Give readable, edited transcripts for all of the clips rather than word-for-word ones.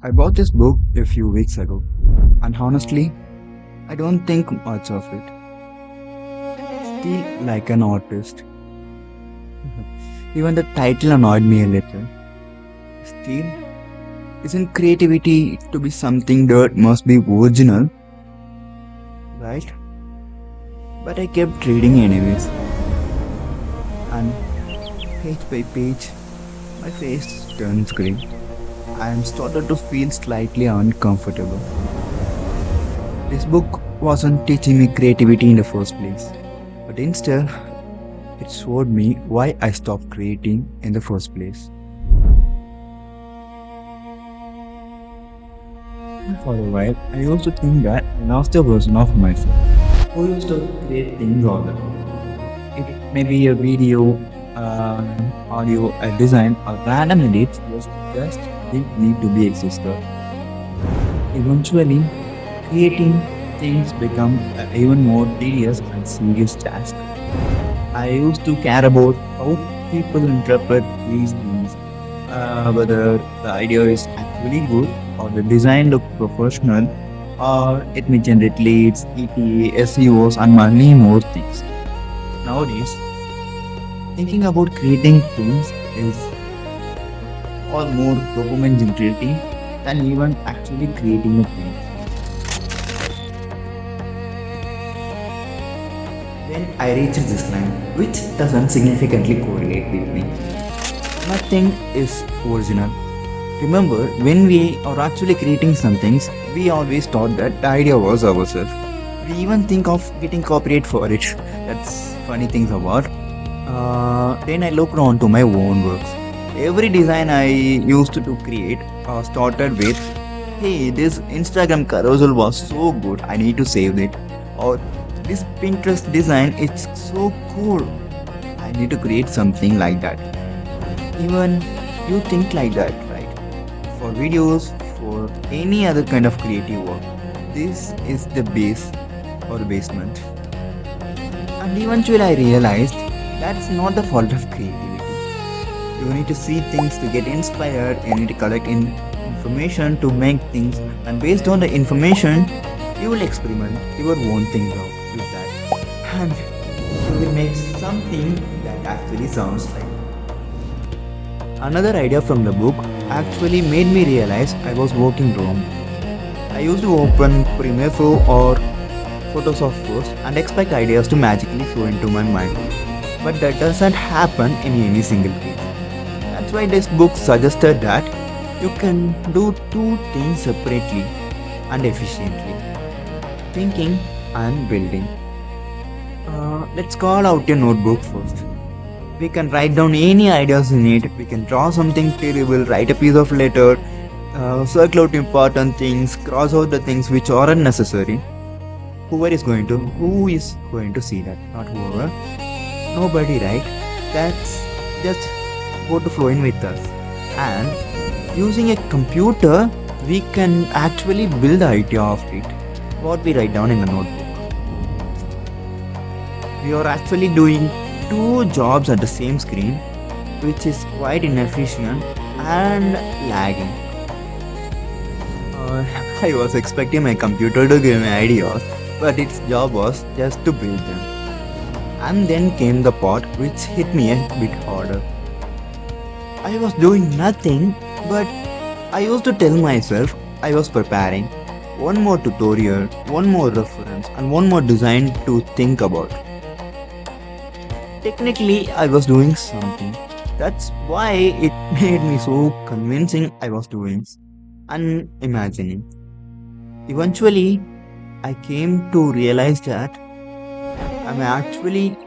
I bought this book a few weeks ago, and honestly, I don't think much of it. Feel like an artist. Even the title annoyed me a little. Still, isn't creativity to be something that must be original, right? But I kept reading anyways, and page by page, my face turns green. I am started to feel slightly uncomfortable. This book wasn't teaching me creativity in the first place, but instead, it showed me why I stopped creating in the first place. For a while, I used to think that I lost a version of myself who used to create things all the time. It may be a video, audio, a design, or random edits just didn't need to be existed. Eventually, creating things become even more tedious and serious task. I used to care about how people interpret these things, whether the idea is actually good or the design look professional or it may generate leads, ETA, SEOs and many more things. Nowadays, thinking about creating things is all more dopamine generating than even actually creating a thing. Then I reached this line, which doesn't significantly correlate with me. Nothing is original. Remember, when we are actually creating some things, we always thought that the idea was ourselves. We even think of getting copyright for it. That's funny things about. Then I looked on to my own works. Every design I used to create started with, hey, this Instagram carousel was so good, I need to save it. Or this Pinterest design, it's so cool, I need to create something like that. Even you think like that, right? For videos, for any other kind of creative work, this is the base or the basement. And eventually I realized that's not the fault of creativity. You need to see things to get inspired, you need to collect information to make things, and based on the information, you will experiment your own thing out with that. And you will make something that actually sounds like. Another idea from the book actually made me realize I was working wrong. I used to open Premiere Pro or Photoshop first and expect ideas to magically flow into my mind. But that doesn't happen in any single case. That's why this book suggested that you can do two things separately and efficiently: thinking and building. Let's call out a notebook first. We can write down any ideas in it. We can draw something terrible, write a piece of letter, circle out important things, cross out the things which aren't necessary. Who is going to see that? Not whoever. Nobody, right? That's just go to flow in with us. And using a computer, we can actually build the idea of it. What we write down in the notebook. We are actually doing two jobs at the same screen, which is quite inefficient and lagging. Uh, I was expecting my computer to give me ideas, but its job was just to build them. And then came the part which hit me a bit harder. I was doing nothing, but I used to tell myself I was preparing one more tutorial, one more reference, and one more design to think about. Technically, I was doing something. That's why it made me so convincing I was doing and imagining. Eventually, I came to realize that I'm actually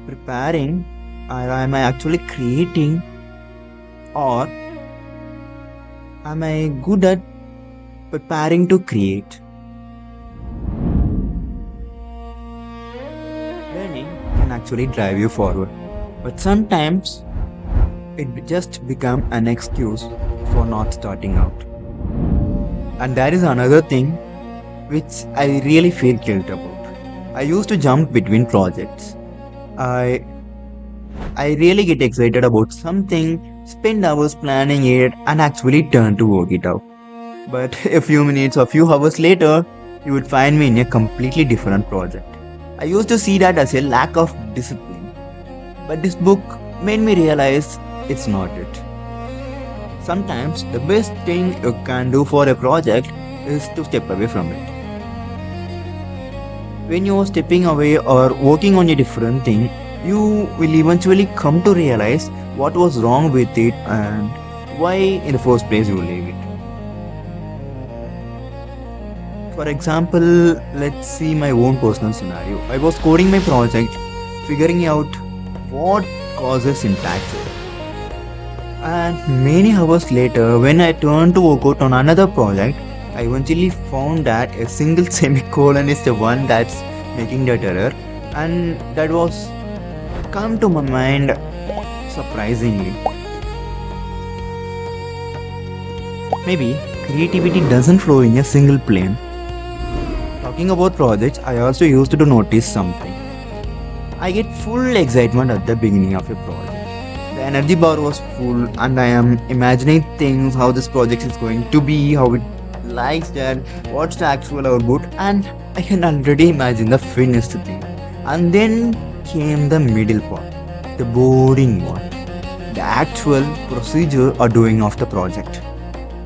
preparing, or am I actually creating, or am I good at preparing to create? Learning can actually drive you forward, but sometimes it just becomes an excuse for not starting out. And that is another thing which I really feel guilt about. I used to jump between projects. I I really get excited about something, spend hours planning it, and actually turn to work it out. But a few minutes or few hours later, you would find me in a completely different project. I used to see that as a lack of discipline, but this book made me realize it's not it. Sometimes the best thing you can do for a project is to step away from it. When you're stepping away or working on a different thing, you will eventually come to realize what was wrong with it and why in the first place you leave it. For example, let's see my own personal scenario. I was coding my project, figuring out what causes syntax error. And many hours later, when I turned to work out on another project, I eventually found that a single semicolon is the one that's making that error, and that was come to my mind surprisingly. Maybe creativity doesn't flow in a single plane. Talking about projects, I also used to notice something. I get full excitement at the beginning of a project. The energy bar was full, and I am imagining things, how this project is going to be, how it likes that, what's the actual output, and I can already imagine the finished thing. And then came the middle part, the boring one, the actual procedure or doing of the project.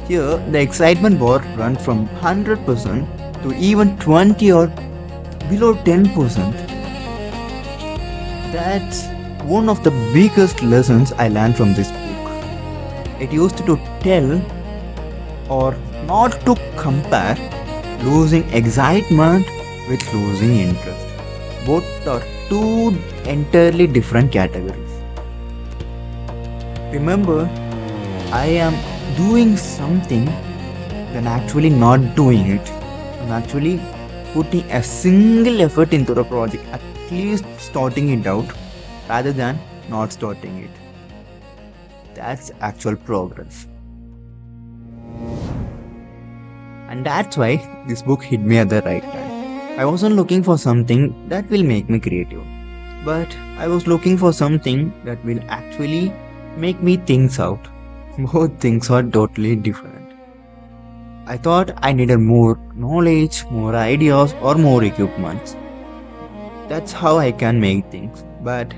Here, the excitement bar runs from 100% to even 20 or below 10%. That's one of the biggest lessons I learned from this book. It used to tell or not to compare losing excitement with losing interest. Both are two entirely different categories. Remember, I am doing something than actually not doing it. I'm actually putting a single effort into the project, at least starting it out rather than not starting it. That's actual progress. And that's why this book hit me at the right time. I wasn't looking for something that will make me creative, but I was looking for something that will actually make me think out. Both things are totally different. I thought I needed more knowledge, more ideas, or more equipment. That's how I can make things, but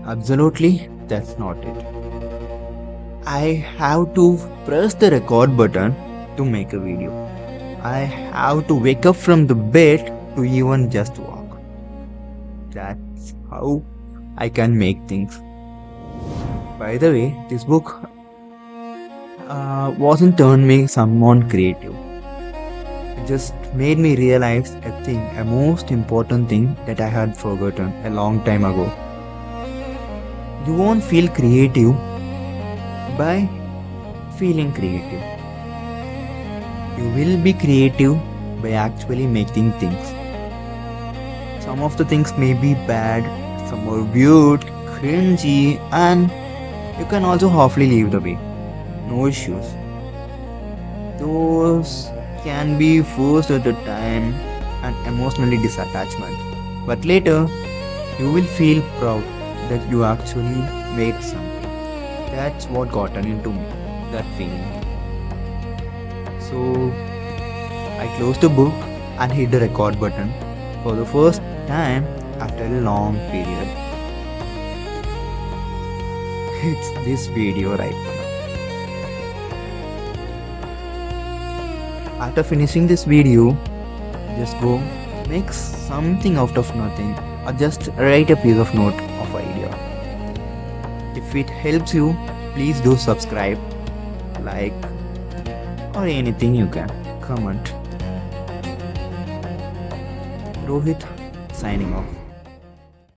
absolutely that's not it. I have to press the record button to make a video. I have to wake up from the bed to even just walk. That's how I can make things. By the way, this book wasn't turned me someone creative. It just made me realize a most important thing that I had forgotten a long time ago. You won't feel creative by feeling creative. You will be creative by actually making things. Some of the things may be bad, some are weird, cringy, and you can also halfly leave the way. No issues. Those can be forced at the time and emotionally disattachment. But later, you will feel proud that you actually made something. That's what gotten into me, that feeling. So, I closed the book and hit the record button for the first time after a long period. It's this video right now. After finishing this video, just go make something out of nothing or just write a piece of note of idea. If it helps you, please do subscribe, like, or anything you can. Comment. Rohit signing off.